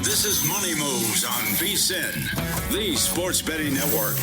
This is Money Moves on VSiN, the sports betting network.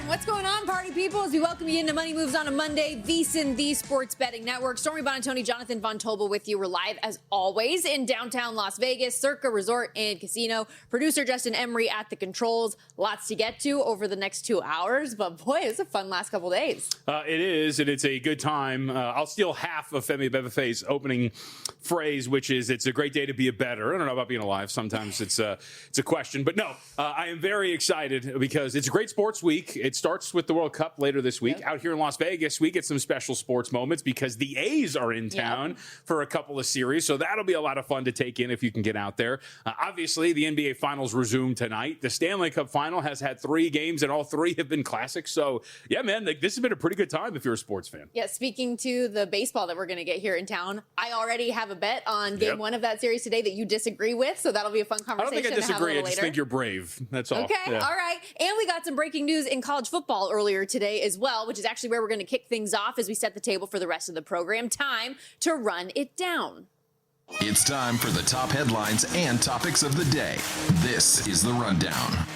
What's going on, party people? As we welcome you into Money Moves on a Monday, VSiN, the Sports Betting Network. Stormy Bonatoni, Jonathan Von Tobel with you. We're live, as always, in downtown Las Vegas, Circa Resort and Casino. Producer Justin Emery at the controls. Lots to get to over the next 2 hours, but boy, it's a fun last couple days. It is, and it's a good time. I'll steal half of Femi Bevafe's opening phrase, which is, it's a great day to be a bettor. I don't know about being alive. Sometimes it's a question, but no, I am very excited because it's a great sports week. It starts with the World Cup later this week. Yep. Out here in Las Vegas, we get some special sports moments because the A's are in town for a couple of series. So that'll be a lot of fun to take in if you can get out there. Obviously, the NBA Finals resume tonight. The Stanley Cup Final has had 3 games, and all 3 have been classics. So, yeah, man, this has been a pretty good time if you're a sports fan. Yeah, speaking to the baseball that we're going to get here in town, I already have a bet on game 1 of that series today that you disagree with. So that'll be a fun conversation. I don't think I disagree. I just think you're brave. That's all. Okay, all right. And we got some breaking news in college football earlier today as well, which is actually where we're going to kick things off as we set the table for the rest of the program. Time to run it down. It's time for the top headlines and topics of the day. This is the Rundown.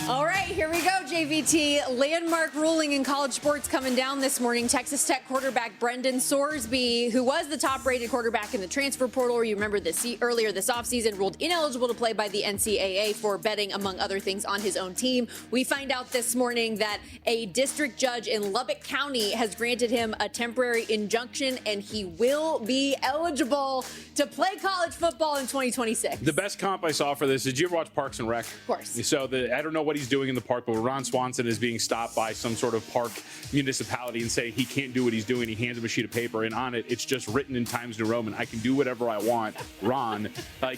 All right, here we go, JVT. Landmark ruling in college sports coming down this morning. Texas Tech quarterback Brendan Sorsby, who was the top-rated quarterback in the transfer portal, you remember this earlier this offseason, ruled ineligible to play by the NCAA for betting, among other things, on his own team. We find out this morning that a district judge in Lubbock County has granted him a temporary injunction, and he will be eligible to play college football in 2026. The best comp I saw for this, did you ever watch Parks and Rec? Of course. So I don't know what he's doing in the park, but Ron Swanson is being stopped by some sort of park municipality and saying he can't do what he's doing. He hands him a sheet of paper, and on it, it's just written in Times New Roman, I can do whatever I want, Ron.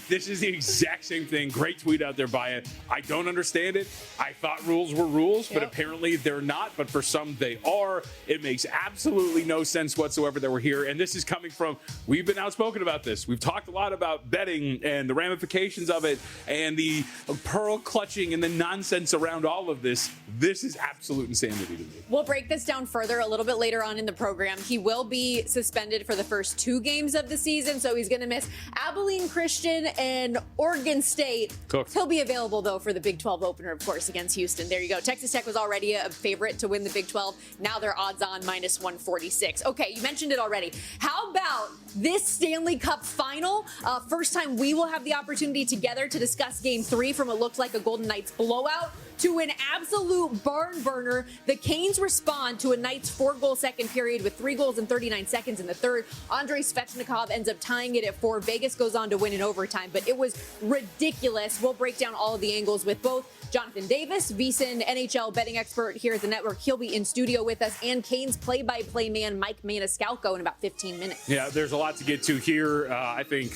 This is the exact same thing. Great tweet out there by it. I don't understand it. I thought rules were rules, but apparently they're not. But for some, they are. It makes absolutely no sense whatsoever that we're here. And this is coming from, we've been outspoken about this. We've talked a lot about betting and the ramifications of it and the pearl clutching and the nonsense around all of this. This is absolute insanity to me. We'll break this down further a little bit later on in the program. He will be suspended for the first 2 games of the season, so he's going to miss Abilene Christian and Oregon State. Cooked. He'll be available, though, for the Big 12 opener, of course, against Houston. There you go. Texas Tech was already a favorite to win the Big 12. Now they're odds on minus 146. Okay, you mentioned it already. How about this Stanley Cup final? First time we will have the opportunity together to discuss Game 3 from what looked like a Golden Knights blowout to an absolute barn burner. The Canes respond to a Knights 4-goal second period with 3 goals in 39 seconds in the third. Andrei Svechnikov ends up tying it at 4. Vegas goes on to win in overtime, but it was ridiculous. We'll break down all of the angles with both Jonathan Davis, VSiN NHL betting expert here at the network. He'll be in studio with us, and Canes play-by-play man Mike Maniscalco in about 15 minutes. Yeah, there's a lot to get to here. I think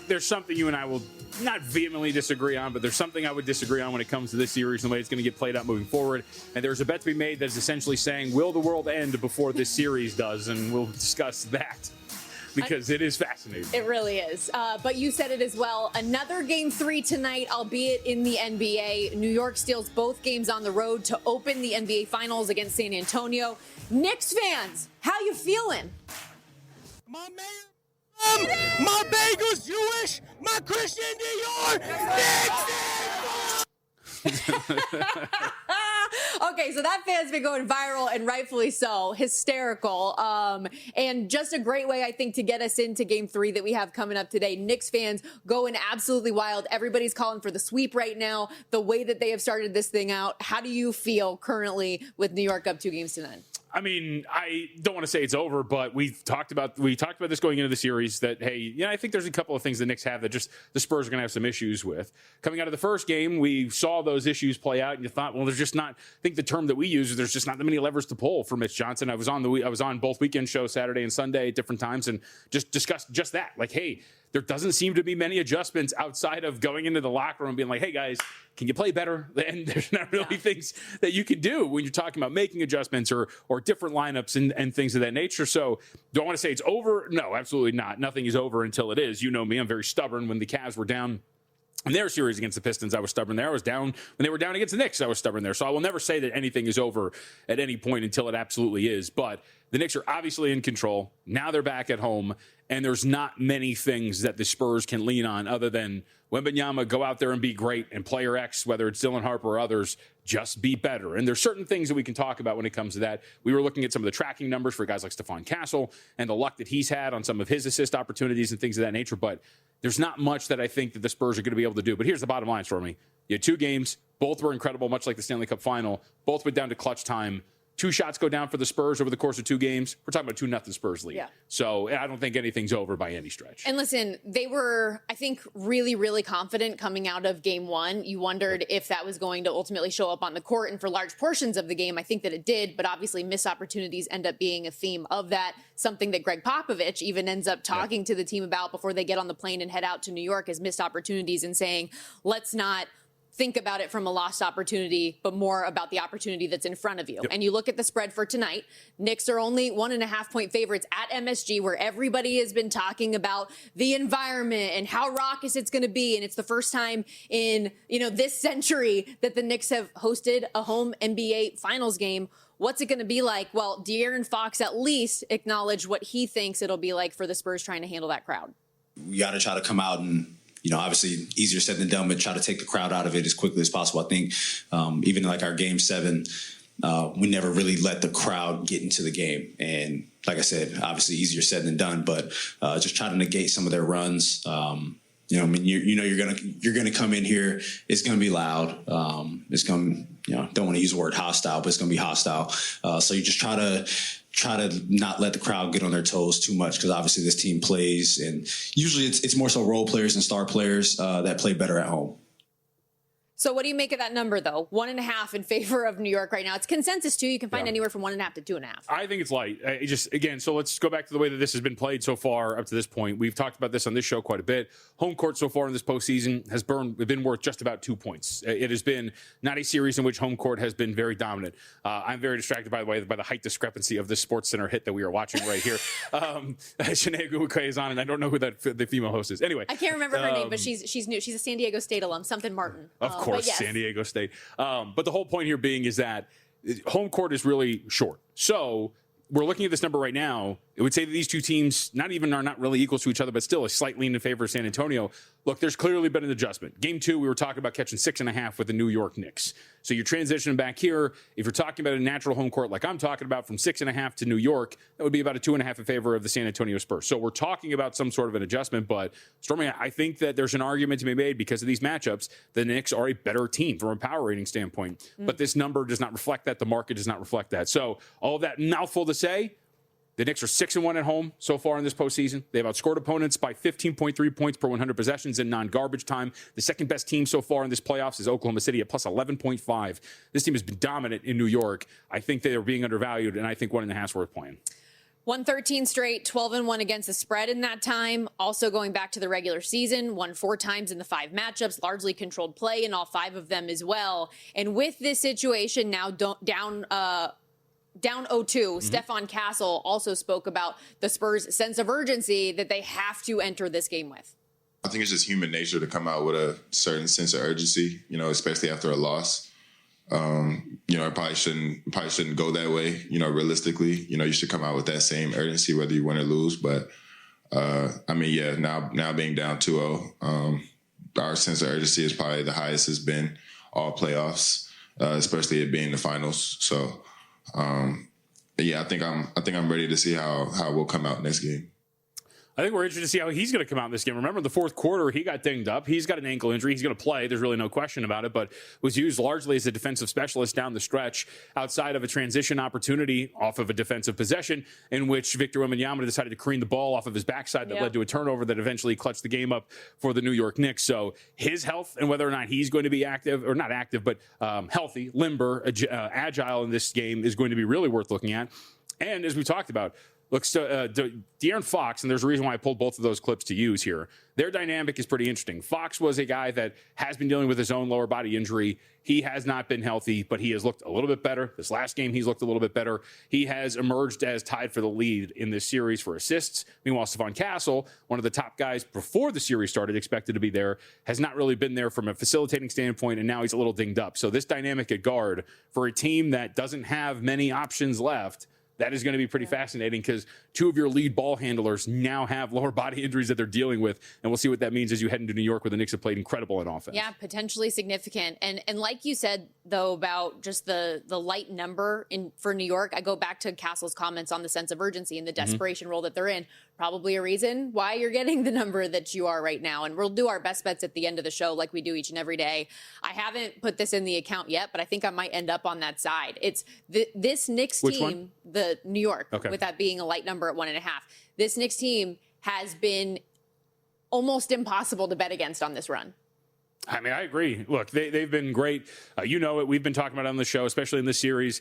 there's something you and I will not vehemently disagree on, but there's something I would disagree on when it comes to this series and the way it's going to get played out moving forward. And there's a bet to be made that's essentially saying, will the world end before this series does? And we'll discuss that because it is fascinating. It really is. But you said it as well. Another Game 3 tonight, albeit in the NBA. New York steals both games on the road to open the NBA Finals against San Antonio. Knicks fans, how you feeling? My mayor. My bagel's Jewish, my Christian Dior, Okay, so that fan's been going viral, and rightfully so. Hysterical. And just a great way, I think, to get us into Game 3 that we have coming up today. Knicks fans going absolutely wild. Everybody's calling for the sweep right now, the way that they have started this thing out. How do you feel currently with New York up 2 games to none? I mean, I don't want to say it's over, but we talked about this going into the series that, hey, I think there's a couple of things the Knicks have that just the Spurs are going to have some issues with. Coming out of the first game, we saw those issues play out, and you thought, well, there's just not. I think the term that we use is there's just not that many levers to pull for Mitch Johnson. I was on both weekend shows, Saturday and Sunday, at different times, and just discussed just that. Like, hey, there doesn't seem to be many adjustments outside of going into the locker room and being like, hey, guys, can you play better? And there's not really things that you can do when you're talking about making adjustments or different lineups and things of that nature. So do I want to say it's over? No, absolutely not. Nothing is over until it is. You know me. I'm very stubborn. When the Cavs were down In their series against the Pistons, I was stubborn there. I was down when they were down against the Knicks. I was stubborn there. So I will never say that anything is over at any point until it absolutely is. But the Knicks are obviously in control. Now they're back at home, and there's not many things that the Spurs can lean on other than Wembanyama, go out there and be great, and player X, whether it's Dylan Harper or others, just be better. And there's certain things that we can talk about when it comes to that. We were looking at some of the tracking numbers for guys like Stephon Castle and the luck that he's had on some of his assist opportunities and things of that nature. But there's not much that I think that the Spurs are going to be able to do. But here's the bottom line, Stormy. You had 2 games. Both were incredible, much like the Stanley Cup final. Both went down to clutch time. 2 shots go down for the Spurs over the course of 2 games. We're talking about 2-0 Spurs lead. Yeah. So I don't think anything's over by any stretch. And listen, they were, I think, really, really confident coming out of game 1. You wondered if that was going to ultimately show up on the court. And for large portions of the game, I think that it did. But obviously, missed opportunities end up being a theme of that. Something that Greg Popovich even ends up talking to the team about before they get on the plane and head out to New York is missed opportunities and saying, let's not think about it from a lost opportunity, but more about the opportunity that's in front of you. Yep. And you look at the spread for tonight, Knicks are only 1.5 point favorites at MSG, where everybody has been talking about the environment and how raucous it's going to be. And it's the first time in, this century that the Knicks have hosted a home NBA finals game. What's it going to be like? Well, De'Aaron Fox at least acknowledged what he thinks it'll be like for the Spurs trying to handle that crowd. We got to try to come out and, obviously easier said than done, but try to take the crowd out of it as quickly as possible. I think even like our game 7, we never really let the crowd get into the game. And like I said, obviously easier said than done, but just try to negate some of their runs. You're gonna come in here. It's gonna be loud. It's gonna, don't want to use the word hostile, but it's gonna be hostile. So you just try to not let the crowd get on their toes too much, because obviously this team plays, and usually it's more so role players and star players that play better at home. So what do you make of that number, though? 1.5 in favor of New York right now. It's consensus, too. You can find anywhere from 1.5 to 2.5. I think it's light. So let's go back to the way that this has been played so far up to this point. We've talked about this on this show quite a bit. Home court so far in this postseason has been worth just about 2 points. It has been not a series in which home court has been very dominant. I'm very distracted, by the way, by the height discrepancy of this Sports Center hit that we are watching right here. Shanae Guwuke is on, and I don't know who the female host is. Anyway. I can't remember her name, but she's new. She's a San Diego State alum, something Martin. Of course, yes. San Diego State. But the whole point here being is that home court is really short. So we're looking at this number right now. It would say that these two teams are not really equal to each other, but still a slight lean in favor of San Antonio. Look, there's clearly been an adjustment. Game 2, we were talking about catching 6.5 with the New York Knicks. So you're transitioning back here. If you're talking about a natural home court like I'm talking about from 6.5 to New York, that would be about a 2.5 in favor of the San Antonio Spurs. So we're talking about some sort of an adjustment. But Stormy, I think that there's an argument to be made because of these matchups. The Knicks are a better team from a power rating standpoint. But this number does not reflect that. The market does not reflect that. So all of that mouthful to say, the Knicks are 6-1 at home so far in this postseason. They've outscored opponents by 15.3 points per 100 possessions in non-garbage time. The second best team so far in this playoffs is Oklahoma City at plus 11.5. This team has been dominant in New York. I think they are being undervalued, and I think 1.5 is worth playing. 113 straight, 12-1 against the spread in that time. Also going back to the regular season, won 4 times in the 5 matchups, largely controlled play in all 5 of them as well. And with this situation now down 0-2, Stephon Castle also spoke about the Spurs' sense of urgency that they have to enter this game with. I think it's just human nature to come out with a certain sense of urgency, especially after a loss. It probably shouldn't go that way, realistically. You should come out with that same urgency whether you win or lose. But, now being down 2-0, our sense of urgency is probably the highest it's been all playoffs, especially it being the finals. So, I think I'm ready to see how we'll come out next game. I think we're interested to see how he's going to come out in this game. Remember, in the fourth quarter, he got dinged up. He's got an ankle injury. He's going to play. There's really no question about it, but was used largely as a defensive specialist down the stretch outside of a transition opportunity off of a defensive possession in which Victor Wembanyama decided to careen the ball off of his backside that led to a turnover that eventually clutched the game up for the New York Knicks. So his health and whether or not he's going to be active, or not active, but healthy, limber, agile in this game is going to be really worth looking at. And as we talked about, Look, so, De'Aaron Fox, and there's a reason why I pulled both of those clips to use here. Their dynamic is pretty interesting. Fox was a guy that has been dealing with his own lower body injury. He has not been healthy, but he has looked a little bit better. This last game, he's looked a little bit better. He has emerged as tied for the lead in this series for assists. Meanwhile, Stephon Castle, one of the top guys before the series started, expected to be there, has not really been there from a facilitating standpoint, and now he's a little dinged up. So this dynamic at guard for a team that doesn't have many options left, that is going to be pretty fascinating because two of your lead ball handlers now have lower body injuries that they're dealing with. And we'll see what that means as you head into New York, where the Knicks have played incredible in offense. Yeah, potentially significant. And like you said, though, about just the light number for New York, I go back to Castle's comments on the sense of urgency and the desperation role that they're in. Probably a reason why you're getting the number that you are right now. And we'll do our best bets at the end of the show like we do each and every day. I haven't put this in the account yet, but I think I might end up on that side. It's this Knicks Which team, one? the New York, Okay. with that being a light number at 1.5. This Knicks team has been almost impossible to bet against on this run. I mean, I agree. Look, they've been great. You know it. We've been talking about it on the show, especially in this series.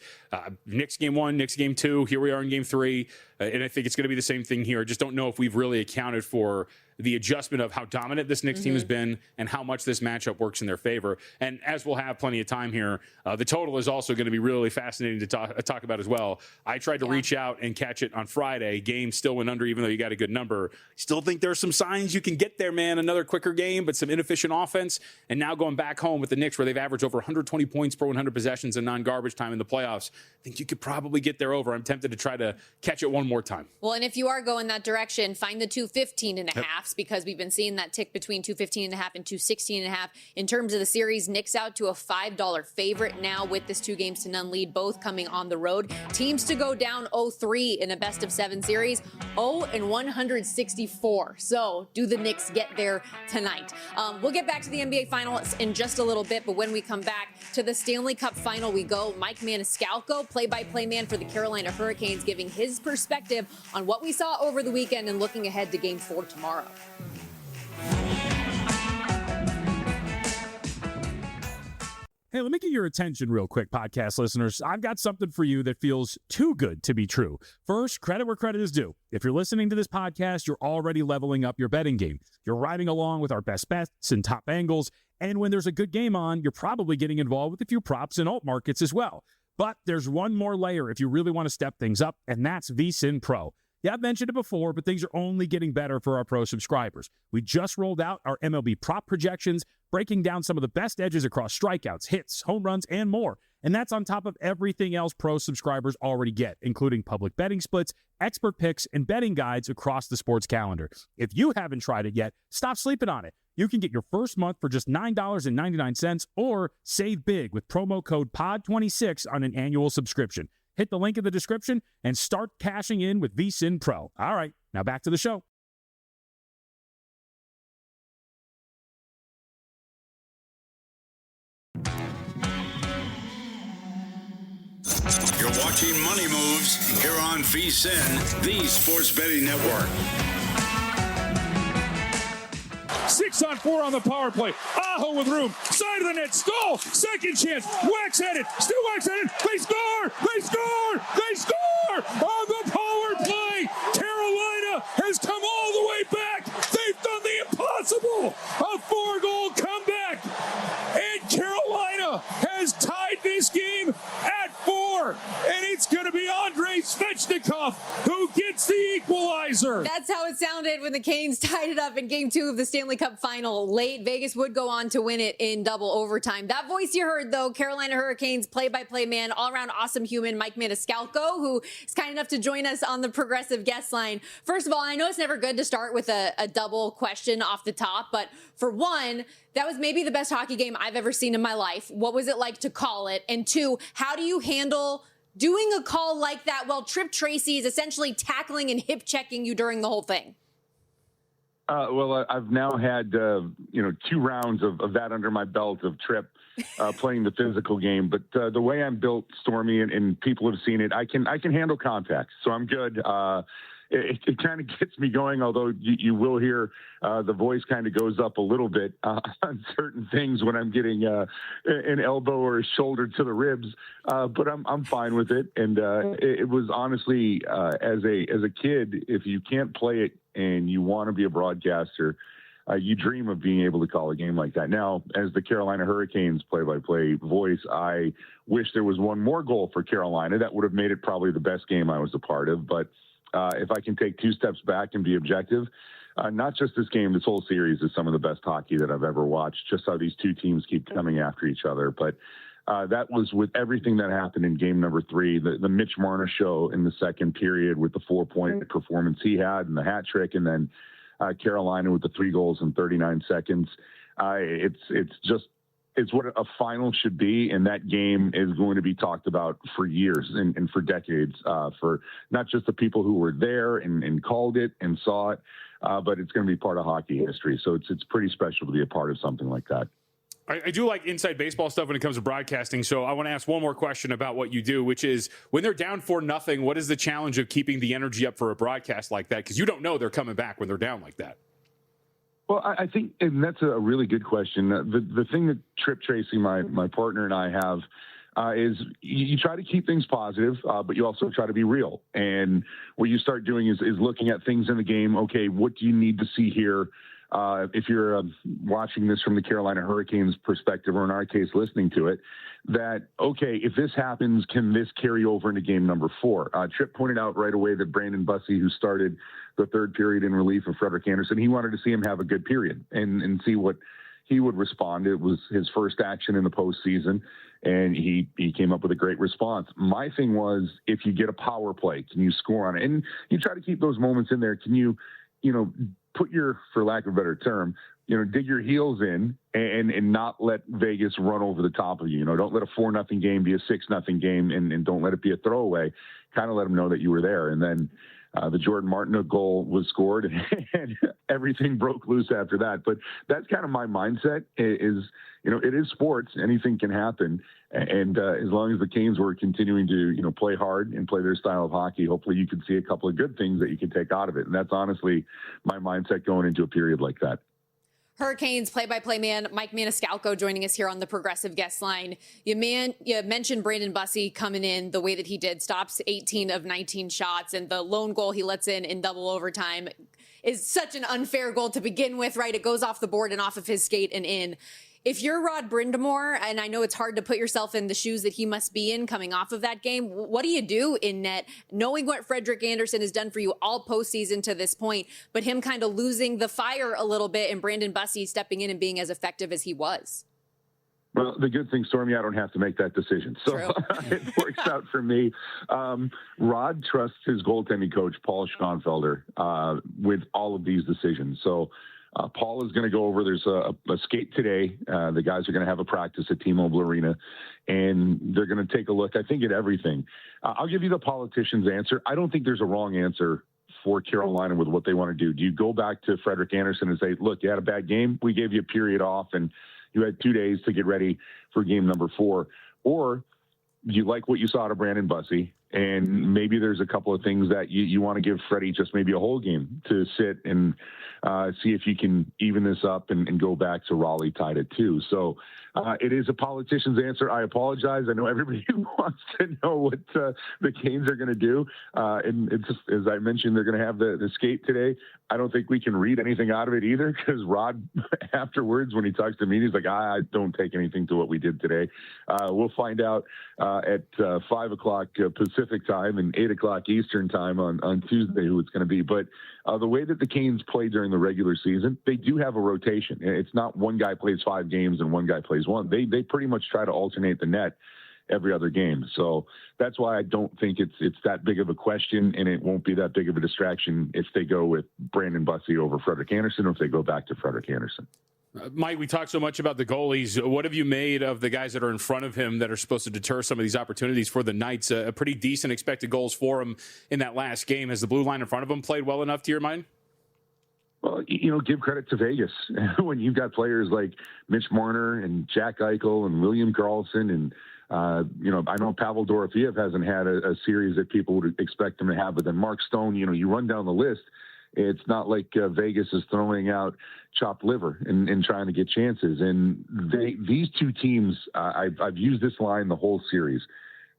Knicks game 1, Knicks game 2. Here we are in game 3. And I think it's going to be the same thing here. I just don't know if we've really accounted for the adjustment of how dominant this Knicks team has been and how much this matchup works in their favor. And as we'll have plenty of time here, the total is also going to be really fascinating to talk about as well. I tried to reach out and catch it on Friday. Game still went under, even though you got a good number. Still think there's some signs you can get there, man. Another quicker game, but some inefficient offense. And now going back home with the Knicks, where they've averaged over 120 points per 100 possessions in non-garbage time in the playoffs, I think you could probably get there over. I'm tempted to try to catch it one more time. Well, and if you are going that direction, find the 215.5s because we've been seeing that tick between 215.5 and 216.5. In terms of the series, Knicks out to a $5 favorite now with this 2-games-to-none lead, both coming on the road. Teams to go down 0-3 in a best-of-7 series, 0-164. So do the Knicks get there tonight? We'll get back to the NBA Finals in just a little bit, but when we come back to the Stanley Cup Final, we go. Mike Maniscalco, play-by-play man for the Carolina Hurricanes, giving his perspective on what we saw over the weekend and looking ahead to Game 4 tomorrow. Hey, let me get your attention real quick, podcast listeners. I've got something for you that feels too good to be true. First, credit where credit is due. If you're listening to this podcast, you're already leveling up your betting game. You're riding along with our best bets and top angles. And when there's a good game on, you're probably getting involved with a few props and alt markets as well. But there's one more layer if you really want to step things up, and that's VSiN Pro. Yeah, I've mentioned it before, but things are only getting better for our pro subscribers. We just rolled out our MLB prop projections, breaking down some of the best edges across strikeouts, hits, home runs, and more. And that's on top of everything else pro subscribers already get, including public betting splits, expert picks, and betting guides across the sports calendar. If you haven't tried it yet, stop sleeping on it. You can get your first month for just $9.99 or save big with promo code POD26 on an annual subscription. Hit the link in the description and start cashing in with VSiN Pro. All right, now back to the show. You're watching Money Moves here on VSiN, the sports betting network. 6-on-4 on the power play. Aho with room. Side of the net. Stall. Second chance. Wax at it. Still Wax at it. They score. They score. They score on the power play. Carolina has come all the way back. They've done the impossible. A 4-goal comeback. And Carolina has tied this game at 4. And it's going to be Andrei Svechnikov who gets the equalizer. That's how it sounded when the Canes tied it up in Game 2 of the Stanley Cup Final. Late, Vegas would go on to win it in double overtime. That voice you heard, though, Carolina Hurricanes play-by-play man, all-around awesome human, Mike Maniscalco, who is kind enough to join us on the Progressive guest line. First of all, I know it's never good to start with a double question off the top, but for one, that was maybe the best hockey game I've ever seen in my life. What was it like to call it? And two, how do you handle doing a call like that while Trip Tracy is essentially tackling and hip checking you during the whole thing? Well, I've now had, 2 rounds of that under my belt of Trip playing the physical game. But the way I'm built, Stormy, and people have seen it, I can handle contact. So I'm good. it kind of gets me going, although you will hear the voice kind of goes up a little bit on certain things when I'm getting an elbow or a shoulder to the ribs. But I'm fine with it. And it was honestly, as a kid, if you can't play it and you want to be a broadcaster, you dream of being able to call a game like that. Now, as the Carolina Hurricanes play-by-play voice, I wish there was one more goal for Carolina. That would have made it probably the best game I was a part of. But if I can take 2 steps back and be objective, not just this game, this whole series is some of the best hockey that I've ever watched, just how these two teams keep coming after each other. But that was with everything that happened in game number 3, the Mitch Marner show in the second period with the 4-point performance he had and the hat trick, and then Carolina with the 3 goals in 39 seconds. It's what a final should be, and that game is going to be talked about for years and for decades, for not just the people who were there and called it and saw it, but it's going to be part of hockey history. So it's pretty special to be a part of something like that. I do like inside baseball stuff when it comes to broadcasting, so I want to ask one more question about what you do, which is when they're down 4-0, what is the challenge of keeping the energy up for a broadcast like that? Because you don't know they're coming back when they're down like that. Well, I think, and that's a really good question. The thing that Trip Tracy, my partner, and I have is you try to keep things positive, but you also try to be real. And what you start doing is looking at things in the game. Okay, what do you need to see here? If you're watching this from the Carolina Hurricanes perspective, or in our case, listening to it, that, okay, if this happens, can this carry over into game number 4? Tripp pointed out right away that Brandon Bussey, who started the third period in relief of Frederik Andersen, he wanted to see him have a good period and see what he would respond. It was his first action in the postseason, and he came up with a great response. My thing was, if you get a power play, can you score on it? And you try to keep those moments in there. Can you put your, for lack of a better term, dig your heels in and not let Vegas run over the top of you. Don't let a 4-0 game be a 6-0 game, and don't let it be a throwaway. Kind of let them know that you were there. And then the Jordan Martinook goal was scored, and everything broke loose after that. But that's kind of my mindset is, it is sports. Anything can happen. And as long as the Canes were continuing to, play hard and play their style of hockey, hopefully you can see a couple of good things that you can take out of it. And that's honestly my mindset going into a period like that. Hurricanes play-by-play man Mike Maniscalco joining us here on the Progressive Guest Line. You mentioned Brandon Bussey coming in the way that he did, stops 18 of 19 shots, and the lone goal he lets in double overtime is such an unfair goal to begin with, right? It goes off the board and off of his skate and in. If you're Rod Brind'Amour, and I know it's hard to put yourself in the shoes that he must be in coming off of that game, what do you do in net, knowing what Frederik Andersen has done for you all postseason to this point, but him kind of losing the fire a little bit and Brandon Bussey stepping in and being as effective as he was? Well, the good thing, Stormy, I don't have to make that decision. So it works out for me. Rod trusts his goaltending coach, Paul Schoenfelder, with all of these decisions. So Paul is going to go over. There's a skate today. The guys are going to have a practice at T-Mobile Arena, and they're going to take a look, I think, at everything. I'll give you the politician's answer. I don't think there's a wrong answer for Carolina with what they want to do. Do you go back to Frederik Andersen and say, look, you had a bad game. We gave you a period off, and you had 2 days to get ready for game number 4. Or do you like what you saw out of Brandon Bussey, and maybe there's a couple of things that you want to give Freddie just maybe a whole game to sit and see if you can even this up and go back to Raleigh tied at 2. So it is a politician's answer. I apologize. I know everybody wants to know what the Canes are going to do. And it's just, as I mentioned, they're going to have the skate today. I don't think we can read anything out of it either, because Rod afterwards, when he talks to me, he's like, I don't take anything to what we did today. We'll find out at 5 o'clock Pacific time and 8 o'clock Eastern time on Tuesday who it's going to be. But the way that the Canes play during the regular season, they do have a rotation. It's not one guy plays 5 games and one guy plays 1. They pretty much try to alternate the net every other game. So that's why I don't think it's that big of a question, and it won't be that big of a distraction if they go with Brandon Bussey over Frederik Andersen, or if they go back to Frederik Andersen. Mike, we talk so much about the goalies. What have you made of the guys that are in front of him that are supposed to deter some of these opportunities for the Knights? A pretty decent expected goals for him in that last game. Has the blue line in front of him played well enough to your mind? Well, give credit to Vegas. When you've got players like Mitch Marner and Jack Eichel and William Karlsson and I know Pavel Dorofeev hasn't had a series that people would expect him to have, but then Mark Stone, you run down the list. It's not like Vegas is throwing out chopped liver and trying to get chances. And these two teams, I've used this line the whole series.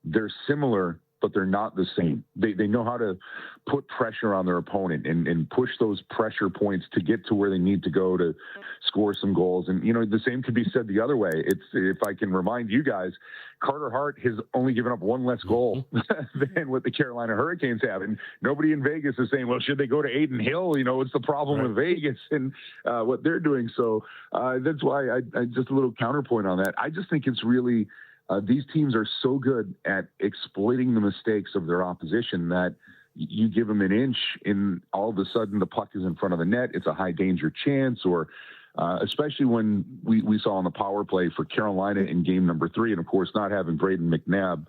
They're similar, but they're not the same. They know how to put pressure on their opponent and push those pressure points to get to where they need to go to score some goals. And, the same could be said the other way. If I can remind you guys, Carter Hart has only given up one less goal than what the Carolina Hurricanes have. And nobody in Vegas is saying, well, should they go to Adin Hill? What's the problem with Vegas and what they're doing? So that's why I just a little counterpoint on that. I just think it's really, these teams are so good at exploiting the mistakes of their opposition that you give them an inch and all of a sudden the puck is in front of the net. It's a high danger chance, or especially when we saw on the power play for Carolina in game number 3. And of course, not having Braden McNabb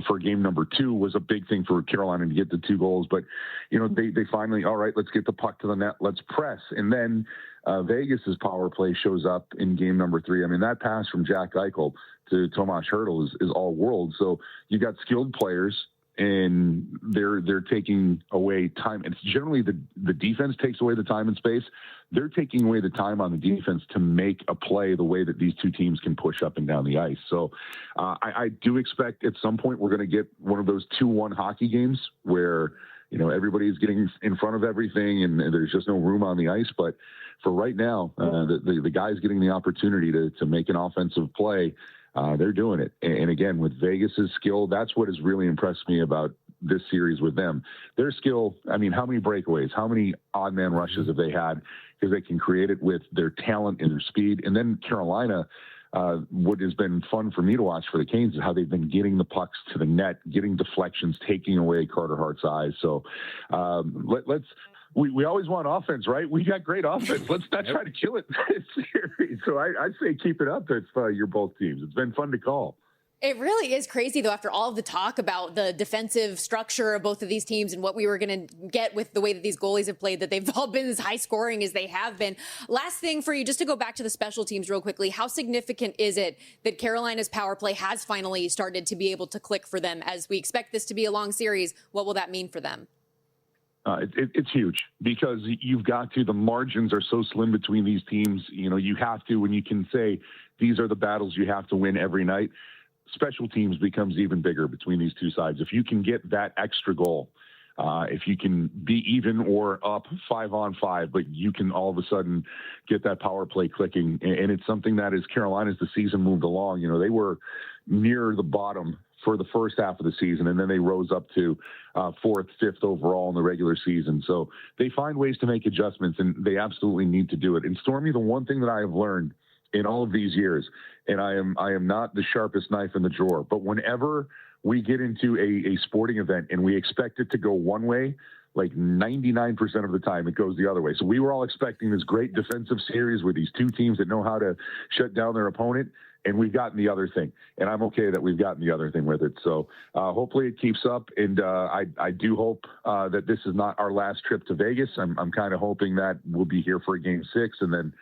for game number 2 was a big thing for Carolina to get the 2 goals. But, they finally, all right, let's get the puck to the net. Let's press. And then Vegas's power play shows up in game number 3. I mean, that pass from Jack Eichel to Tomas Hertl is all world. So you got skilled players, and they're taking away time. It's generally the defense takes away the time and space. They're taking away the time on the defense to make a play the way that these two teams can push up and down the ice. So I do expect at some point we're going to get one of those 2-1 hockey games where, everybody's getting in front of everything and there's just no room on the ice. But for right now, the guys getting the opportunity to make an offensive play, they're doing it. And again, with Vegas's skill, that's what has really impressed me about this series with them. Their skill, I mean, how many breakaways, how many odd man rushes have they had? Because they can create it with their talent and their speed. And then Carolina, what has been fun for me to watch for the Canes is how they've been getting the pucks to the net, getting deflections, taking away Carter Hart's eyes. So we always want offense, right? We got great offense. Let's not try to kill it this series. So I'd say keep it up if you're both teams. It's been fun to call. It really is crazy, though, after all of the talk about the defensive structure of both of these teams and what we were going to get with the way that these goalies have played, that they've all been as high scoring as they have been. Last thing for you, just to go back to the special teams real quickly, how significant is it that Carolina's power play has finally started to be able to click for them? As we expect this to be a long series, what will that mean for them? It's huge because you've got to, the margins are so slim between these teams. You have to, when you can say these are the battles you have to win every night, special teams becomes even bigger between these two sides. If you can get that extra goal, if you can be even or up 5-on-5, but you can all of a sudden get that power play clicking. And it's something that as Carolina, as the season moved along, they were near the bottom for the first half of the season, and then they rose up to 4th, 5th overall in the regular season. So they find ways to make adjustments, and they absolutely need to do it. And Stormy, the one thing that I have learned in all of these years, and I am not the sharpest knife in the drawer, but whenever we get into a sporting event and we expect it to go one way, like 99% of the time it goes the other way. So we were all expecting this great defensive series with these two teams that know how to shut down their opponent, and we've gotten the other thing. And I'm okay that we've gotten the other thing with it. So hopefully it keeps up. And I do hope that this is not our last trip to Vegas. I'm kind of hoping that we'll be here for a game 6 and then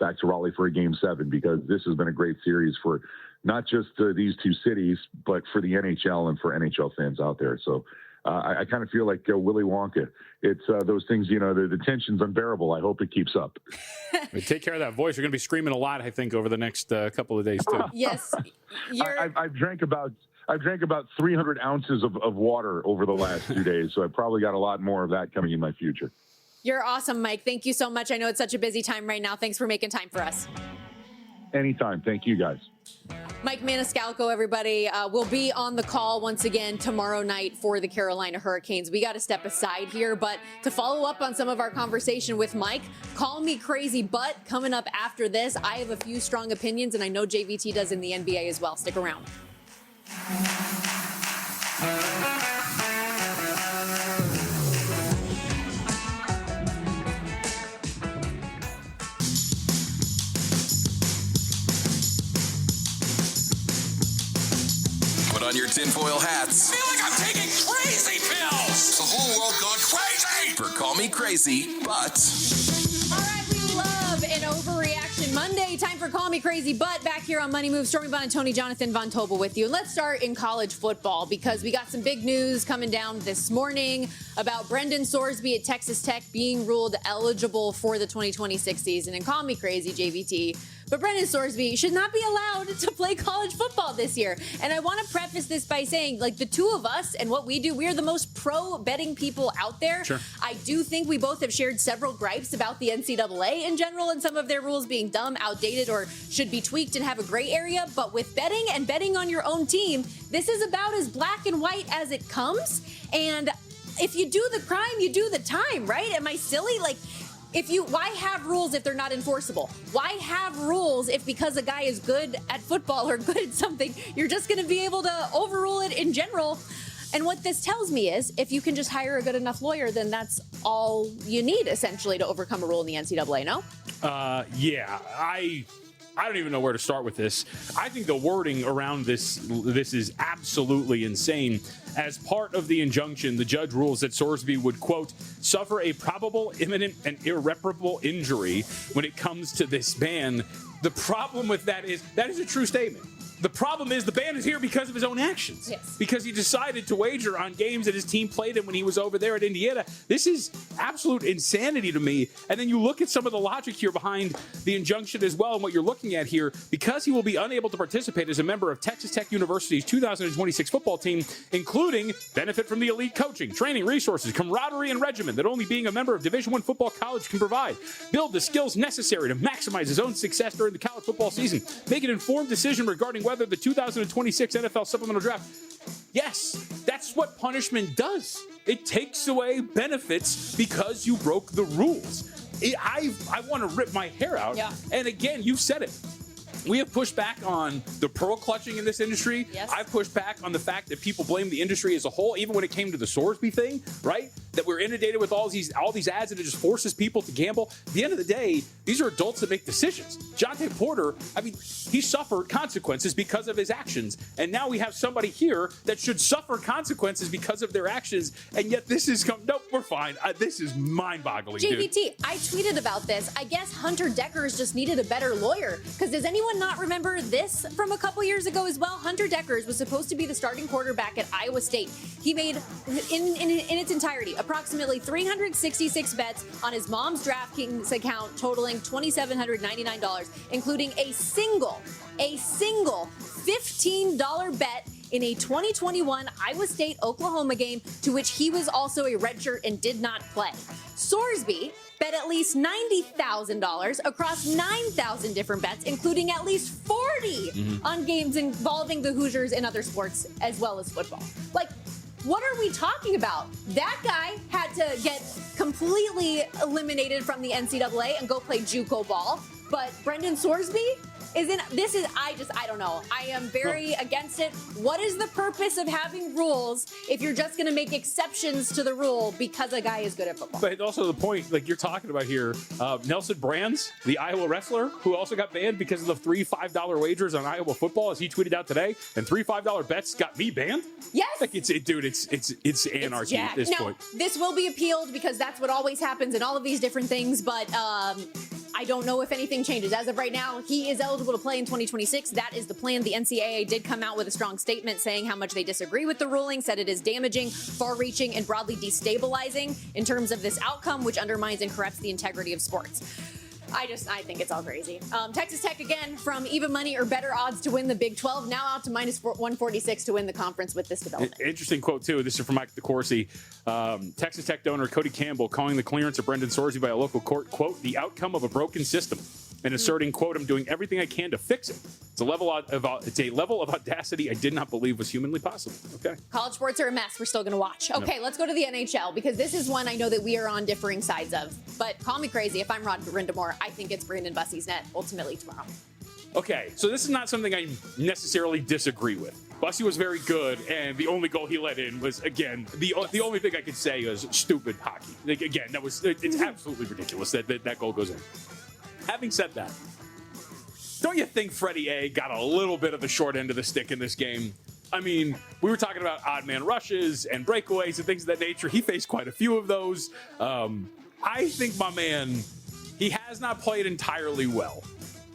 back to Raleigh for a game 7, because this has been a great series for not just these two cities, but for the NHL and for NHL fans out there. So I kind of feel like Willy Wonka. It's those things, the tension's unbearable. I hope it keeps up. Take care of that voice. You're going to be screaming a lot, I think, over the next couple of days, too. Yes. I've drank about 300 ounces of water over the last 2 days, so I've probably got a lot more of that coming in my future. You're awesome, Mike. Thank you so much. I know it's such a busy time right now. Thanks for making time for us. Anytime. Thank you, guys. Mike Maniscalco, everybody, will be on the call once again tomorrow night for the Carolina Hurricanes. We got to step aside here, but to follow up on some of our conversation with Mike, call me crazy, but coming up after this, I have a few strong opinions, and I know JVT does in the NBA as well. Stick around. Put on your tinfoil hats. I feel like I'm taking crazy pills. The whole world gone crazy. For Call Me Crazy, but... All right, we love an overreaction Monday, time for Call Me Crazy, but back here on Money Moves, Stormy Bond and Tony Jonathan Von Tobel with you. And let's start in college football because we got some big news coming down this morning about Brendan Sorsby at Texas Tech being ruled eligible for the 2026 season. And call me crazy, JVT, but Brendan Sorsby should not be allowed to play college football this year. And I want to preface this by saying, like, the two of us and what we do, we are the most pro betting people out there. Sure. I do think we both have shared several gripes about the NCAA in general and some of their rules being dumb, outdated, or should be tweaked and have a gray area. But with betting and betting on your own team, this is about as black and white as it comes. And if you do the crime, you do the time, right? Am I silly? Like, why have rules if they're not enforceable? Why have rules if because a guy is good at football or good at something, you're just going to be able to overrule it in general? And what this tells me is if you can just hire a good enough lawyer, then that's all you need essentially to overcome a rule in the NCAA, no? Yeah, I don't even know where to start with this. I think the wording around this is absolutely insane. As part of the injunction, the judge rules that Sorsby would, quote, suffer a probable, imminent, and irreparable injury when it comes to this ban. The problem with that is a true statement. The problem is the ban is here because of his own actions. Yes. Because he decided to wager on games that his team played in when he was over there at Indiana. This is absolute insanity to me. And then you look at some of the logic here behind the injunction as well and what you're looking at here. Because he will be unable to participate as a member of Texas Tech University's 2026 football team, including benefit from the elite coaching, training, resources, camaraderie, and regimen that only being a member of Division I football college can provide. Build the skills necessary to maximize his own success during the college football season. Make an informed decision regarding whether the 2026 NFL supplemental draft. Yes, that's what punishment does. It takes away benefits because you broke the rules. I want to rip my hair out. Yeah. And again, you've said it. We have pushed back on the pearl clutching in this industry. Yes. I've pushed back on the fact that people blame the industry as a whole, even when it came to the Sorsby thing, right? That we're inundated with all these ads and it just forces people to gamble. At the end of the day, these are adults that make decisions. Jonte Porter, I mean, he suffered consequences because of his actions. And now we have somebody here that should suffer consequences because of their actions. And yet this is, nope, we're fine. This is mind-boggling, JVT, dude. I tweeted about this. I guess Hunter Deckers just needed a better lawyer. Because does anyone not remember this from a couple years ago as well? Hunter Deckers was supposed to be the starting quarterback at Iowa State. He made, in its entirety, approximately 366 bets on his mom's DraftKings account, totaling $2,799, including a single $15 bet in a 2021 Iowa State-Oklahoma game to which he was also a redshirt and did not play. Sorsby bet at least $90,000 across 9,000 different bets, including at least 40 on games involving the Hoosiers and other sports as well as football. Like, what are we talking about? That guy had to get completely eliminated from the NCAA and go play JUCO ball, but Brendan Sorsby I don't know. I am very against it. What is the purpose of having rules if you're just going to make exceptions to the rule because a guy is good at football? But also the point, like you're talking about here, Nelson Brands, the Iowa wrestler, who also got banned because of the $3 $5 wagers on Iowa football, as he tweeted out today, and $3 $5 bets got me banned. Yes, like it's anarchy at this point. This will be appealed because that's what always happens in all of these different things. But I don't know if anything changes. As of right now, he is eligible to play in 2026. That is the plan. The NCAA did come out with a strong statement saying how much they disagree with the ruling, said it is damaging, far-reaching, and broadly destabilizing in terms of this outcome, which undermines and corrupts the integrity of sports. I think it's all crazy. Texas Tech, again, from even money or better odds to win the Big 12, now out to minus 146 to win the conference with this development. Interesting quote, too. This is from Mike DeCourcy. Texas Tech donor Cody Campbell calling the clearance of Brendan Sorsby by a local court, quote, the outcome of a broken system, and asserting, quote, I'm doing everything I can to fix it. It's a level of audacity I did not believe was humanly possible. Okay. College sports are a mess. We're still going to watch. Okay, Let's go to the NHL because this is one I know that we are on differing sides of. But call me crazy if I'm Rod Brindamore. I think it's Brandon Bussey's net ultimately tomorrow. Okay, so this is not something I necessarily disagree with. Bussey was very good, and the only goal he let in was, again, the only thing I could say was stupid hockey. Like, again, it's absolutely ridiculous that goal goes in. Having said that, don't you think Freddie A got a little bit of the short end of the stick in this game? I mean, we were talking about odd man rushes and breakaways and things of that nature. He faced quite a few of those. I think my man, he has not played entirely well.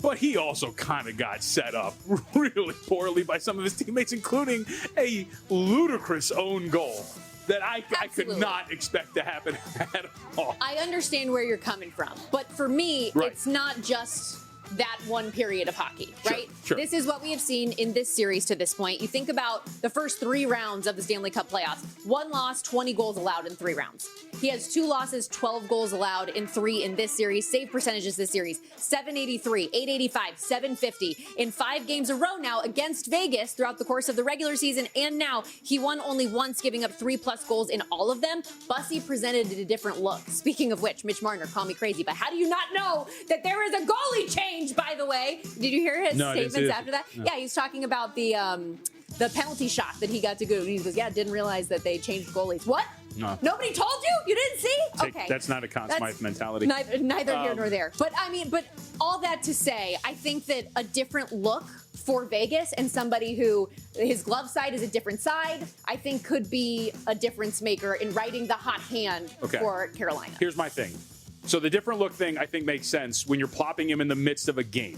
but he also kind of got set up really poorly by some of his teammates, including a ludicrous own goal that I could not expect to happen at all. I understand where you're coming from, but for me, it's not just that one period of hockey, right? Sure. This is what we have seen in this series to this point. You think about the first 3 rounds of the Stanley Cup playoffs. 1 loss, 20 goals allowed in 3 rounds. He has 2 losses, 12 goals allowed in 3 in this series. Save percentages this series, 783, 885, 750 in 5 games a row now against Vegas throughout the course of the regular season. And now he won only once, giving up 3+ goals in all of them. Bussy presented a different look. Speaking of which, Mitch Marner, call me crazy, but how do you not know that there is a goalie change, by the way? Did you hear his statements after that? No. Yeah, he's talking about the penalty shot that he got to go. He goes, yeah, didn't realize that they changed goalies. What? No. Nobody told you? You didn't see? Okay. That's not a Conn Smythe mentality. Neither here nor there. But but all that to say, I think that a different look for Vegas and somebody who his glove side is a different side, I think could be a difference maker in riding the hot hand for Carolina. Here's my thing. So the different look thing, I think, makes sense when you're plopping him in the midst of a game.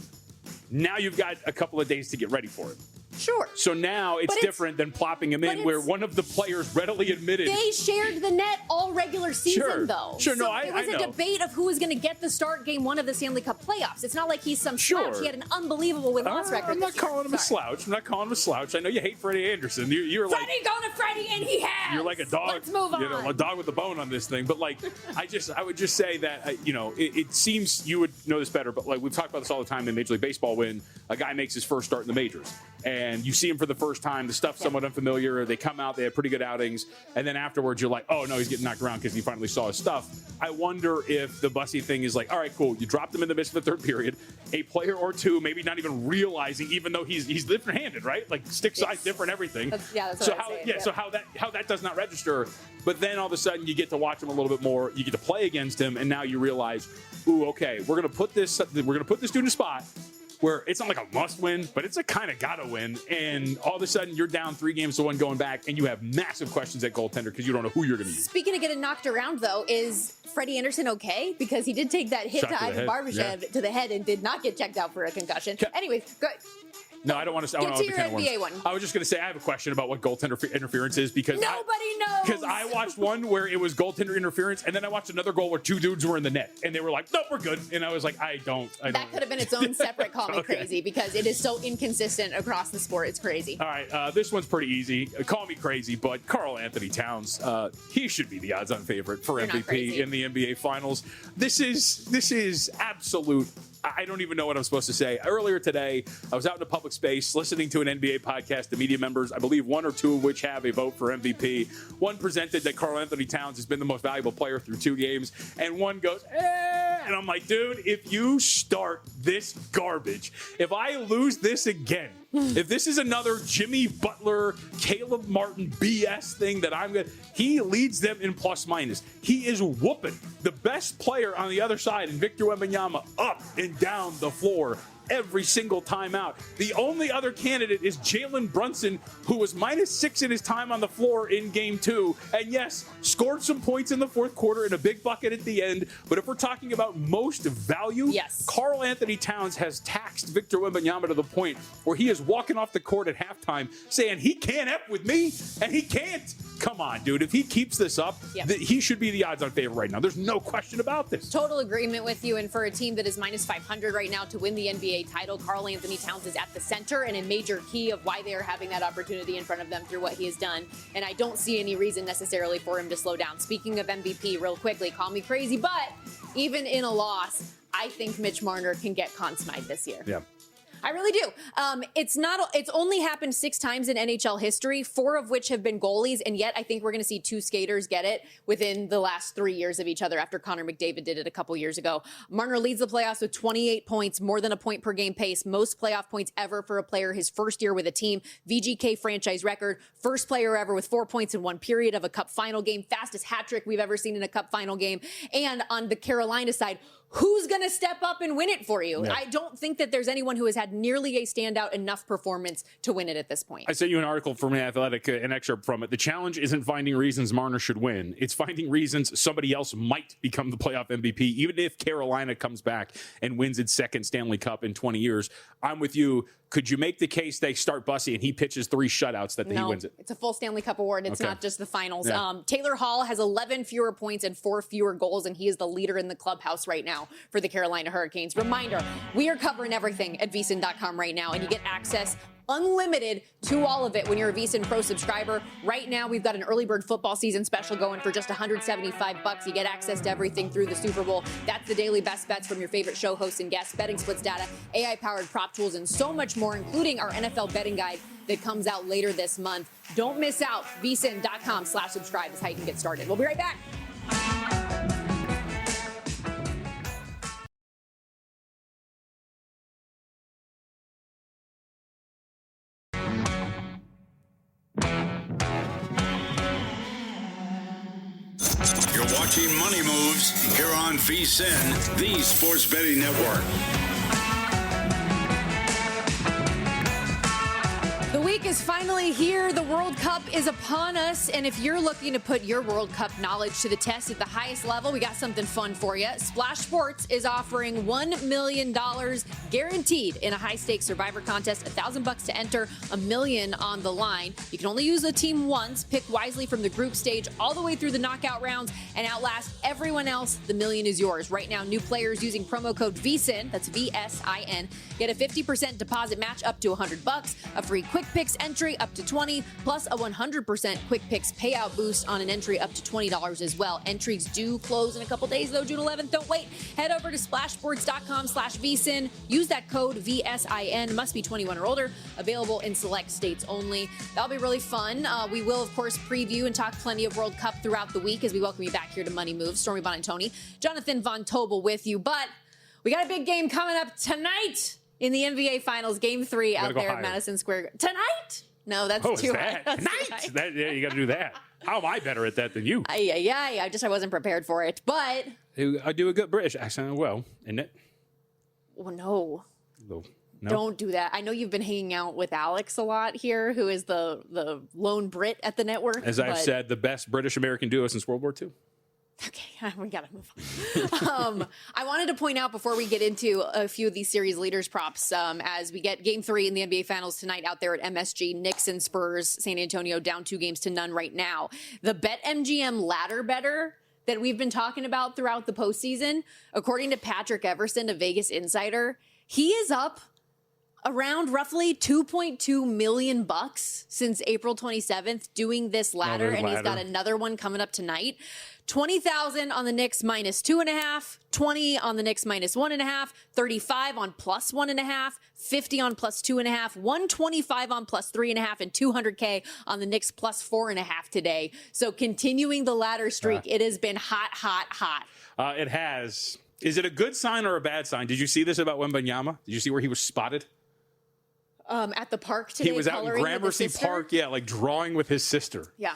Now you've got a couple of days to get ready for it. Sure. So now it's different than plopping him in where one of the players readily admitted. They shared the net all regular season, though. Sure, so it was a debate of who was going to get the start game 1 of the Stanley Cup playoffs. It's not like he's some slouch. He had an unbelievable win-loss record. I'm not calling him a slouch. I'm not calling him a slouch. I know you hate Freddie Anderson. You're Freddie going to Freddie, and he has. You're like a dog. Let's move on. You know, a dog with a bone on this thing. But like, I would just say that it seems you would know this better. But like we've talked about this all the time in Major League Baseball when a guy makes his first start in the majors and you see him for the first time, the stuff's somewhat unfamiliar. They come out, they have pretty good outings, and then afterwards you're like, oh no, he's getting knocked around because he finally saw his stuff. I wonder if the Bussy thing is like, all right, cool, you dropped him in the midst of the 3rd period, a player or two maybe not even realizing, even though he's different-handed, right? Like stick size, different everything. That's so how that does not register. But then all of a sudden you get to watch him a little bit more, you get to play against him, and now you realize, ooh, okay, we're gonna put this dude in a spot where it's not like a must win, but it's a kind of gotta win. And all of a sudden you're down 3-1 going back, and you have massive questions at goaltender because you don't know who you're going to use. Speaking of getting knocked around, though, is Freddie Anderson okay? Because he did take that hit to Ivan Barbashev to the head and did not get checked out for a concussion. Anyways, go ahead. No, I don't want to. Get to your NBA one. I was just going to say I have a question about what goaltender interference is because nobody knows. Because I watched one where it was goaltender interference, and then I watched another goal where 2 dudes were in the net, and they were like, "Nope, we're good." And I was like, "I don't." That could have been its own separate call me crazy because it is so inconsistent across the sport. It's crazy. All right, this one's pretty easy. Call me crazy, but Karl Anthony Towns, he should be the odds-on favorite for MVP in the NBA Finals. This is absolute. I don't even know what I'm supposed to say. Earlier today, I was out in a public space listening to an NBA podcast. The media members, I believe 1 or 2 of which have a vote for MVP. One presented that Karl Anthony Towns has been the most valuable player through 2 games, and one goes, and I'm like, dude, if you start this garbage, if I lose this again, if this is another Jimmy Butler, Caleb Martin BS thing that he leads them in plus minus. He is whooping the best player on the other side in Victor Wembanyama up and down the floor every single time out. The only other candidate is Jalen Brunson, who was -6 in his time on the floor in game 2. And yes, scored some points in the 4th quarter and a big bucket at the end. But if we're talking about most value, Karl Anthony Towns has taxed Victor Wembanyama to the point where he is walking off the court at halftime saying he can't F with me, and he can't. Come on, dude. If he keeps this up, he should be the odds-on favorite right now. There's no question about this. Total agreement with you. And for a team that is -500 right now to win the NBA title, Karl Anthony Towns is at the center and a major key of why they are having that opportunity in front of them through what he has done. And I don't see any reason necessarily for him to slow down. Speaking of MVP, real quickly, call me crazy, but even in a loss, I think Mitch Marner can get Conn Smythe this year. Yeah. I really do. It's only happened 6 times in NHL history, 4 of which have been goalies, and yet I think we're going to see 2 skaters get it within the last 3 years of each other after Connor McDavid did it a couple years ago. Marner leads the playoffs with 28 points, more than a point per game pace, most playoff points ever for a player his first year with a team, VGK franchise record, first player ever with 4 points in 1 period of a cup final game, fastest hat trick we've ever seen in a cup final game. And on the Carolina side, who's going to step up and win it for you? Yeah. I don't think that there's anyone who has had nearly a standout enough performance to win it at this point. I sent you an article from The Athletic, an excerpt from it. The challenge isn't finding reasons Marner should win. It's finding reasons somebody else might become the playoff MVP, even if Carolina comes back and wins its second Stanley Cup in 20 years. I'm with you. Could you make the case they start Bussy and he pitches 3 shutouts that he wins it? It's a full Stanley Cup award. It's Okay. not just the finals. Yeah. Taylor Hall has 11 fewer points and 4 fewer goals, and he is the leader in the clubhouse right now for the Carolina Hurricanes. Reminder, we are covering everything at VSiN.com right now, and you get access unlimited to all of it when you're a VSiN Pro subscriber. Right now, we've got an early bird football season special going for just $175. You get access to everything through the Super Bowl. That's the daily best bets from your favorite show hosts and guests, betting splits data, AI-powered prop tools, and so much more, including our NFL betting guide that comes out later this month. Don't miss out. VSiN.com/subscribe is how you can get started. We'll be right back. You're watching Money Moves here on VSiN, the Sports Betting Network. The week is finally here. The World Cup is upon us. And if you're looking to put your World Cup knowledge to the test at the highest level, we got something fun for you. Splash Sports is offering $1 million guaranteed in a high-stakes Survivor contest. $1,000 to enter, $1 million on the line. You can only use a team once. Pick wisely from the group stage all the way through the knockout rounds and outlast everyone else. The million is yours. Right now, new players using promo code VSiN, that's VSIN, get a 50% deposit match up to $100, a free quick picks entry up to $20, plus a 100% quick picks payout boost on an entry up to $20 as well. Entries do close in a couple days though, June 11th. Don't wait. Head over to splashsports.com/VSiN. Use that code VSIN. Must be 21 or older. Available in select states only. That'll be really fun. We will, of course, preview and talk plenty of World Cup throughout the week as we welcome you back here to Money Moves. Stormy Buonantony, Jonathan Von Tobel with you. But we got a big game coming up tonight in the NBA Finals, Game 3 out there at Madison Square. Tonight? No, that's too high. Tonight? Yeah, you got to do that. How am I better at that than you? I wasn't prepared for it. But I do a good British accent well, isn't it? Well, no. No. Don't do that. I know you've been hanging out with Alex a lot here, who is the lone Brit at the network. As I've said, the best British-American duo since World War II. Okay, we gotta move on. I wanted to point out before we get into a few of these series leaders props, as we get Game 3 in the NBA Finals tonight out there at MSG, Knicks and Spurs, San Antonio down 2-0 right now. The BetMGM ladder better that we've been talking about throughout the postseason, according to Patrick Everson, a Vegas insider, he is up around roughly $2.2 million since April 27th doing this ladder, and he's got another one coming up tonight. 20,000 on the Knicks minus 2.5, 20 on the Knicks minus 1.5, 35 on plus 1.5, 50 on plus 2.5, 125 on plus 3.5, and 200K on the Knicks plus 4.5 today. So continuing the ladder streak, it has been hot. It has. Is it a good sign or a bad sign? Did you see this about Wembanyama? Did you see where he was spotted? At the park today, he was out in Gramercy Park, like drawing with his sister. Yeah.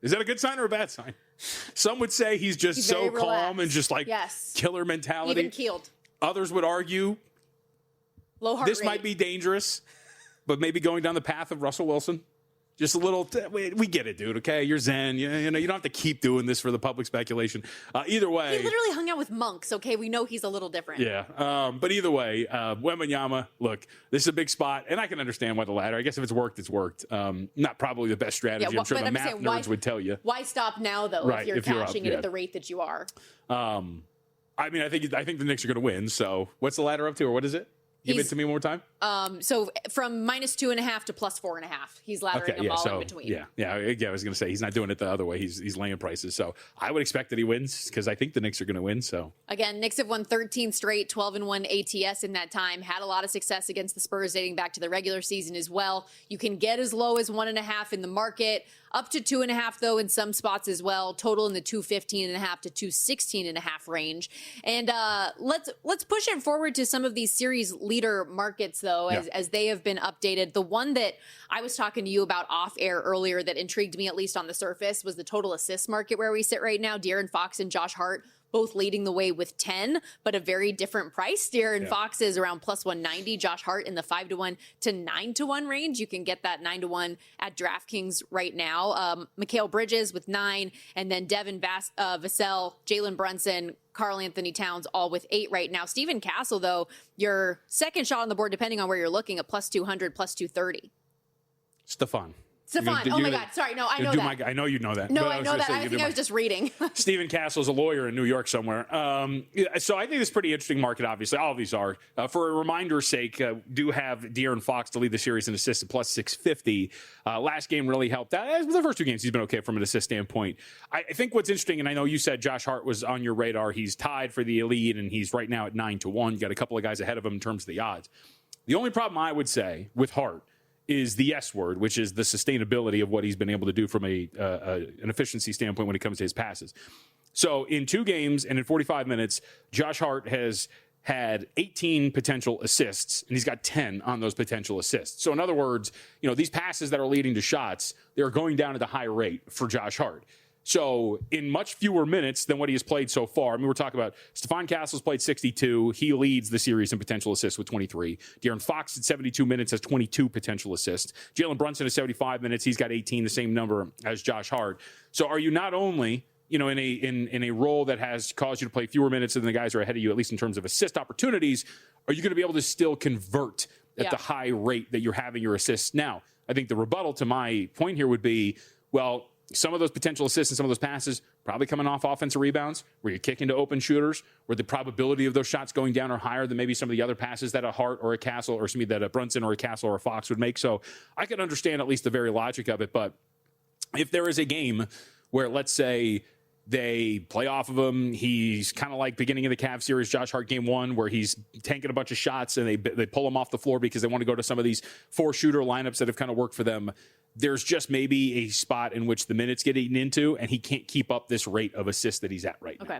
Is that a good sign or a bad sign? Some would say he's just so calm and just like killer mentality. Even keeled. Others would argue low heart this rate. might be dangerous, but maybe going down the path of Russell Wilson. Just a little, we get it, dude, okay? You're zen. You know, you don't have to keep doing this for the public speculation. Either way. He literally hung out with monks, okay? We know he's a little different. Yeah. But either way, Wembanyama, look, this is a big spot, and I can understand why the ladder. I guess if it's worked, it's worked. Not probably the best strategy. Yeah, I'm sure the math nerds would tell you. Why stop now, though, right, if you're cashing it at the rate that you are? I mean, I think the Knicks are going to win. So what's the ladder up to, or what is it? Give it to me one more time. So from minus 2.5 to plus 4.5, he's laddering them all in between. Yeah. I was going to say he's not doing it the other way. He's laying prices. So I would expect that he wins because I think the Knicks are going to win. So again, Knicks have won 13 straight, 12-1 ATS in that time. Had a lot of success against the Spurs dating back to the regular season as well. You can get as low as 1.5 in the market. Up to 2.5, though, in some spots as well. Total in the 215.5 to 216.5 range. And let's push it forward to some of these series leader markets, though, as they have been updated. The one that I was talking to you about off air earlier that intrigued me, at least on the surface, was the total assist market where we sit right now. De'Aaron Fox and Josh Hart both leading the way with 10, but a very different price. De'Aaron Fox is around plus 190. Josh Hart in the 5-1 to 9-1 range. You can get that 9-1 at DraftKings right now. Mikal Bridges with 9, and then Devin Vassell, Jalen Brunson, Karl Anthony Towns, all with 8 right now. Steven Castle, though, your second shot on the board, depending on where you're looking, at plus 200, plus 230. Stefan. Oh my God. Sorry. No, I know that. I know you know that. No, I know that. I think I was just reading. Steven Castle's a lawyer in New York somewhere. So I think it's a pretty interesting market, obviously. All of these are. For a reminder's sake, do have De'Aaron Fox to lead the series in assists at plus 650. Last game really helped that. The first 2 games, he's been okay from an assist standpoint. I think what's interesting, and I know you said Josh Hart was on your radar. He's tied for the elite, and he's right now at 9-1. You got a couple of guys ahead of him in terms of the odds. The only problem I would say with Hart is the S word, which is the sustainability of what he's been able to do from an efficiency standpoint when it comes to his passes. So in 2 games and in 45 minutes, Josh Hart has had 18 potential assists, and he's got 10 on those potential assists. So in other words, these passes that are leading to shots, they're going down at a high rate for Josh Hart. So in much fewer minutes than what he has played so far, I mean, we're talking about Stephon Castle's played 62. He leads the series in potential assists with 23. De'Aaron Fox at 72 minutes has 22 potential assists. Jalen Brunson at 75 minutes, he's got 18, the same number as Josh Hart. So are you not only, in a role that has caused you to play fewer minutes than the guys who are ahead of you, at least in terms of assist opportunities, are you going to be able to still convert at the high rate that you're having your assists now? I think the rebuttal to my point here would be, well, some of those potential assists and some of those passes probably coming off offensive rebounds where you're kicking to open shooters, where the probability of those shots going down are higher than maybe some of the other passes that a Hart or a Castle, or that a Brunson or a Castle or a Fox would make. So I can understand at least the very logic of it. But if there is a game where, let's say, they play off of him, he's kind of like beginning of the Cavs series, Josh Hart game 1, where he's tanking a bunch of shots and they pull him off the floor because they want to go to some of these 4-shooter lineups that have kind of worked for them. There's just maybe a spot in which the minutes get eaten into, and he can't keep up this rate of assists that he's at right now. Okay.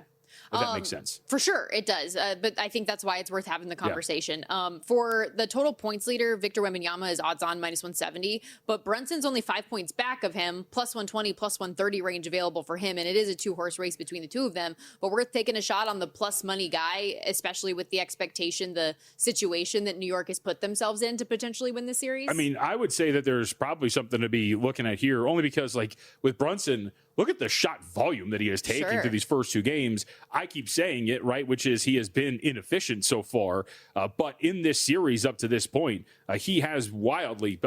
If that makes sense. For sure, it does. But I think that's why it's worth having the conversation. For the total points leader, Victor Wembanyama is odds on minus 170, but Brunson's only 5 points back of him, plus 120, plus 130 range available for him. And it is a 2-horse race between the two of them, but worth taking a shot on the plus money guy, especially with the expectation, the situation that New York has put themselves in to potentially win the series. I mean, I would say that there's probably something to be looking at here, only because, like, with Brunson, look at the shot volume that he has taken through these first 2 games. I keep saying it, right, which is he has been inefficient so far. But in this series up to this point, he has wildly,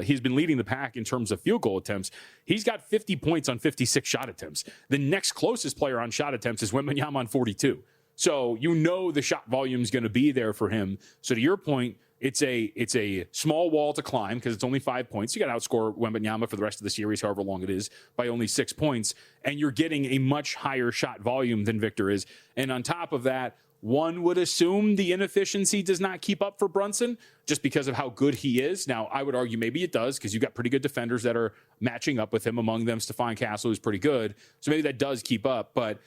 he's been leading the pack in terms of field goal attempts. He's got 50 points on 56 shot attempts. The next closest player on shot attempts is Wembanyama on 42. So the shot volume is going to be there for him. So to your point, it's a small wall to climb because it's only 5 points. You got to outscore Wembanyama for the rest of the series, however long it is, by only 6 points. And you're getting a much higher shot volume than Victor is. And on top of that, one would assume the inefficiency does not keep up for Brunson just because of how good he is. Now, I would argue maybe it does because you've got pretty good defenders that are matching up with him. Among them, Stephon Castle is pretty good. So maybe that does keep up. But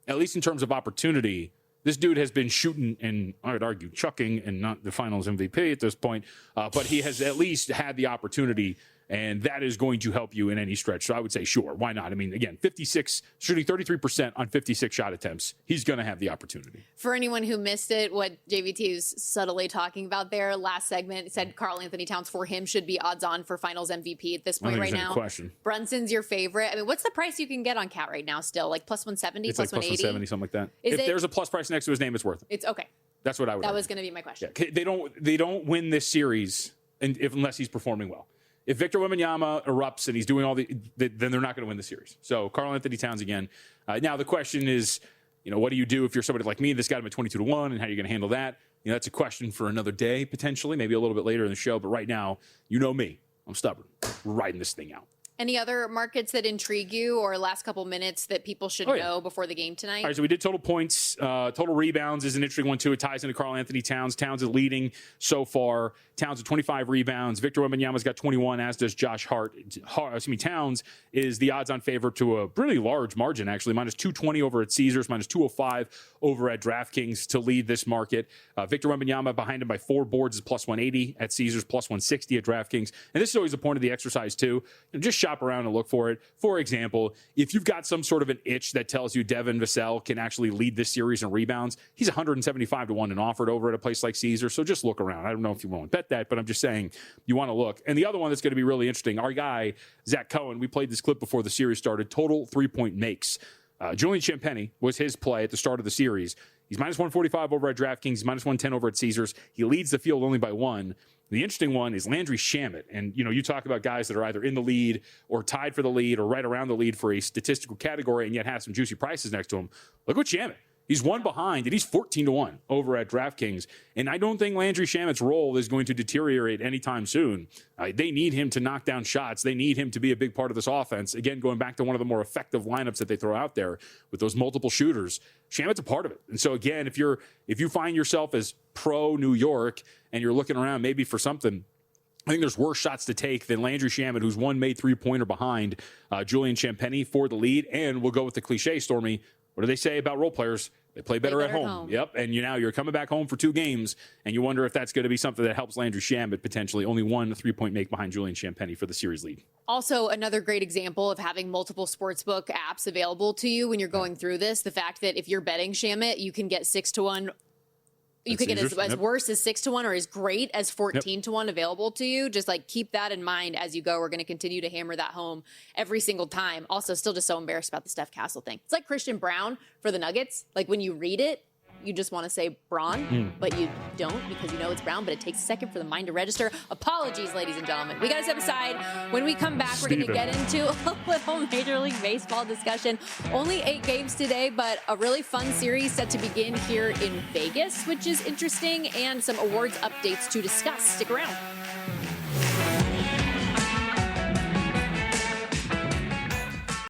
at least in terms of opportunity, this dude has been shooting and, I would argue, chucking, and not the finals MVP at this point, but he has at least had the opportunity, and that is going to help you in any stretch. So I would say, sure, why not? I mean, again, 56, shooting 33% on 56 shot attempts. He's going to have the opportunity. For anyone who missed it, what JVT was subtly talking about there, last segment, said Karl Anthony Towns for him should be odds on for finals MVP at this point right now. Question. Brunson's your favorite. I mean, what's the price you can get on Cat right now still? Like plus 170, it's plus like 180? Plus 170, something like that. If there's a plus price next to his name, it's worth it. It's okay. That's what I would That argue. was going to be my question. Yeah, they don't win this series unless he's performing well. If Victor Wembanyama erupts and he's doing then they're not going to win the series. So Karl Anthony Towns again. Now the question is, what do you do if you're somebody like me that's got him at 22-1, and how are you going to handle that? That's a question for another day potentially, maybe a little bit later in the show. But right now, me, I'm stubborn. We're riding this thing out. Any other markets that intrigue you or last couple minutes that people should know before the game tonight? All right, so we did total points. Total rebounds is an interesting one, too. It ties into Karl Anthony Towns. Towns is leading so far. Towns with 25 rebounds. Victor Wembanyama's got 21, as does Josh Hart. Towns is the odds-on favorite to a really large margin, actually. Minus 220 over at Caesars, minus 205 over at DraftKings to lead this market. Victor Wembanyama behind him by 4 boards is plus 180 at Caesars, plus 160 at DraftKings. And this is always the point of the exercise, too. Just shot shop around and look for it. For example, if you've got some sort of an itch that tells you Devin Vassell can actually lead this series in rebounds, he's 175 to 1 and offered over at a place like Caesars. So just look around. I don't know if you want to bet that, but I'm just saying you want to look. And the other one that's going to be really interesting, our guy, Zach Cohen, we played this clip before the series started, total 3-point makes. Julian Champagnie was his play at the start of the series. He's minus 145 over at DraftKings. He's minus 110 over at Caesars. He leads the field only by 1. The interesting one is Landry Shamet. And, you talk about guys that are either in the lead or tied for the lead or right around the lead for a statistical category and yet have some juicy prices next to him. Look at Shamet. He's 1 behind, and he's 14 to 1 over at DraftKings. And I don't think Landry Shamet's role is going to deteriorate anytime soon. They need him to knock down shots. They need him to be a big part of this offense. Again, going back to one of the more effective lineups that they throw out there with those multiple shooters, Shamet's a part of it. And so again, if you find yourself as pro New York and you're looking around maybe for something, I think there's worse shots to take than Landry Shamet, who's one made 3-pointer behind Julian Champagnie for the lead. And we'll go with the cliche, Stormy. What do they say about role players? They play better at home. Yep. And you're coming back home for 2 games, and you wonder if that's going to be something that helps Landry Shamet potentially. Only 1 3-point make behind Julian Champagnie for the series lead. Also, another great example of having multiple sportsbook apps available to you when you're going through this. The fact that if you're betting Shamet, you can get 6 to 1. You could get as worse as 6 to 1 or as great as 14 to 1 available to you. Just keep that in mind as you go. We're going to continue to hammer that home every single time. Also, still just so embarrassed about the Steph Castle thing. It's like Christian Brown for the Nuggets. When you read it, you just want to say Braun, but you don't because you know it's Brown, but it takes a second for the mind to register. Apologies, ladies and gentlemen. We got to step aside. When we come back, we're going to get into a little Major League Baseball discussion. Only 8 games today, but a really fun series set to begin here in Vegas, which is interesting, and some awards updates to discuss. Stick around.